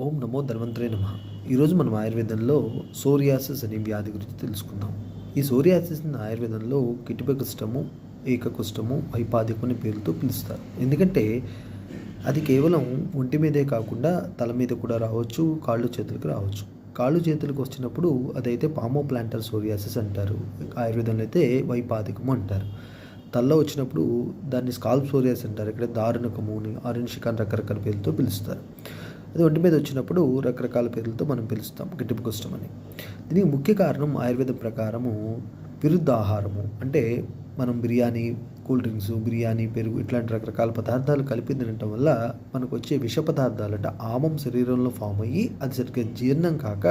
ఓం నమో ధన్వంతరే నమః. ఈరోజు మనం ఆయుర్వేదంలో సోరియాసిస్ అనే వ్యాధి గురించి తెలుసుకుందాం. ఈ సోరియాసిస్‌ని ఆయుర్వేదంలో కిటిపకుష్టము, ఏకకుష్టము, వైపాదికం అనే పేర్లతో పిలుస్తారు. ఎందుకంటే అది కేవలం ఒంటి మీదే కాకుండా తల మీద కూడా రావచ్చు, కాళ్ళు చేతులకు రావచ్చు. కాళ్ళు చేతులకు వచ్చినప్పుడు అదైతే పామోప్లాంటర్ సోరియాసిస్ అంటారు. ఆయుర్వేదంలో అయితే వైపాదికము అంటారు. తలలో వచ్చినప్పుడు దాన్ని స్కాల్ప్ సోరియాసిస్ అంటారు. ఇక్కడ దారుణకము, ఆరెంజ్ అని రకరకాల పేర్లతో పిలుస్తారు. అది ఒంటి మీద వచ్చినప్పుడు రకరకాల పేర్లతో మనం పిలుస్తాం గిట్టిపు కుష్టం అని. దీనికి ముఖ్య కారణం ఆయుర్వేదం ప్రకారము విరుద్ధ ఆహారము. అంటే మనం బిర్యానీ, కూల్ డ్రింక్స్, బిర్యానీ, పెరుగు ఇట్లాంటి రకరకాల పదార్థాలు కలిపి తినటం వల్ల మనకు వచ్చే విష పదార్థాలు అంటే ఆమం శరీరంలో ఫామ్ అయ్యి అది సరిగ్గా జీర్ణం కాక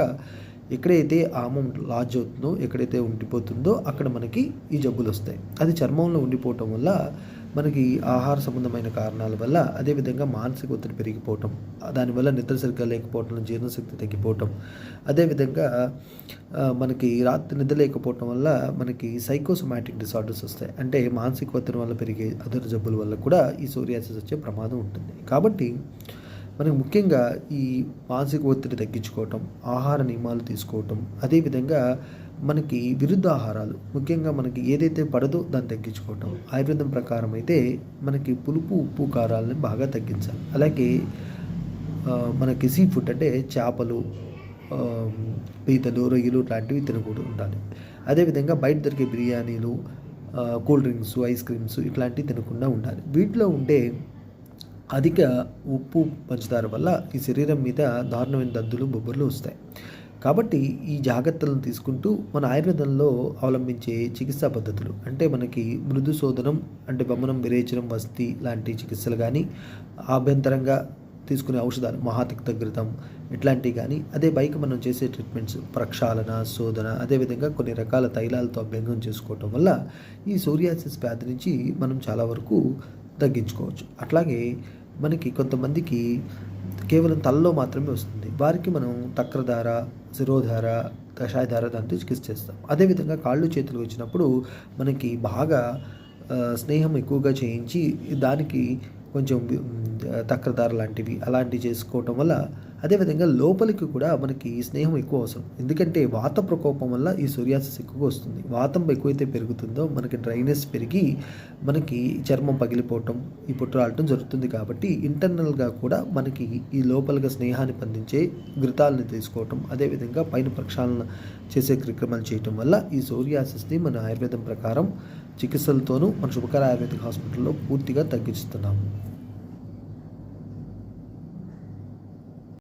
ఎక్కడైతే ఆమం లాడ్జ్ అవుతుందో, ఎక్కడైతే ఉండిపోతుందో అక్కడ మనకి ఈ జబ్బులు వస్తాయి. అది చర్మంలో ఉండిపోవటం వల్ల మనకి ఆహార సంబంధమైన కారణాల వల్ల, అదేవిధంగా మానసిక ఒత్తిడి పెరిగిపోవటం, దానివల్ల నిద్ర సరిగ్గా లేకపోవటం, జీర్ణశక్తి తగ్గిపోవటం, అదేవిధంగా మనకి రాత్రి నిద్ర లేకపోవటం వల్ల మనకి సైకోసోమాటిక్ డిసార్డర్స్ వస్తాయి. అంటే మానసిక ఒత్తిడి వల్ల పెరిగే అదర్ జబ్బుల వల్ల కూడా ఈ సోరియాసిస్ వచ్చే ప్రమాదం ఉంటుంది. కాబట్టి మనకు ముఖ్యంగా ఈ మానసిక ఒత్తిడి తగ్గించుకోవటం, ఆహార నియమాలు తీసుకోవటం, అదేవిధంగా మనకి విరుద్ధ ఆహారాలు ముఖ్యంగా మనకి ఏదైతే పడదో దాన్ని తగ్గించుకోవటం. ఆయుర్వేదం ప్రకారం అయితే మనకి పులుపు, ఉప్పు, కారాలని బాగా తగ్గించాలి. అలాగే మనకి సీ ఫుడ్ అంటే చేపలు, పీతలు, రొయ్యలు లాంటివి తినకూడదు ఉండాలి. అదేవిధంగా బయట దొరికే బిర్యానీలు, కూల్ డ్రింక్స్, ఐస్ క్రీమ్స్ ఇట్లాంటివి తినకుండా ఉండాలి. వీటిలో ఉండే అధిక ఉప్పు, పంచదార వల్ల ఈ శరీరం మీద దారుణమైన దద్దులు, బొబ్బర్లు వస్తాయి. కాబట్టి ఈ జాగ్రత్తలను తీసుకుంటూ మన ఆయుర్వేదంలో అవలంబించే చికిత్సా పద్ధతులు అంటే మనకి మృదు శోధనం అంటే వమనం, విరేచనం, వస్తి లాంటి చికిత్సలు కానీ, ఆభ్యంతరంగా తీసుకునే ఔషధాలు మహాతిక్తఘృతం ఇట్లాంటివి కానీ, అదే పైకి మనం చేసే ట్రీట్మెంట్స్ ప్రక్షాళన, శోధన, అదేవిధంగా కొన్ని రకాల తైలాలతో అభ్యంగం చేసుకోవటం వల్ల ఈ సోరియాసిస్ వ్యాధి నుంచి మనం చాలా వరకు తగ్గించుకోవచ్చు. అట్లాగే మనకి కొంతమందికి కేవలం తలలో మాత్రమే వస్తుంది. వారికి మనం తక్రధార, శిరోధార, కషాయధార దాంతో చికిత్స చేస్తాం. అదేవిధంగా కాళ్ళు చేతులు వచ్చినప్పుడు మనకి బాగా స్నేహం ఎక్కువగా చేయించి దానికి కొంచెం తక్రధార లాంటివి అలాంటివి చేసుకోవటం వల్ల, అదేవిధంగా లోపలికి కూడా మనకి స్నేహం ఎక్కువ అవసరం. ఎందుకంటే వాత ప్రకోపం వల్ల ఈ సోరియాసిస్ ఎక్కువగా వస్తుంది. వాతం ఎక్కువైతే పెరుగుతుందో మనకి డ్రైనెస్ పెరిగి మనకి చర్మం పగిలిపోవటం, ఈ పుట్టు రాలటం జరుగుతుంది. కాబట్టి ఇంటర్నల్గా కూడా మనకి ఈ లోపలిగా స్నేహాన్ని పండించే ఘృతాలను తీసుకోవటం, అదేవిధంగా పైన ప్రక్షాళన చేసే కార్యక్రమాలు చేయటం వల్ల ఈ సోరియాసిస్ని మన ఆయుర్వేదం ప్రకారం చికిత్సలతోనూ మన శుభకర ఆయుర్వేదిక్ హాస్పిటల్లో పూర్తిగా తగ్గిస్తున్నాము.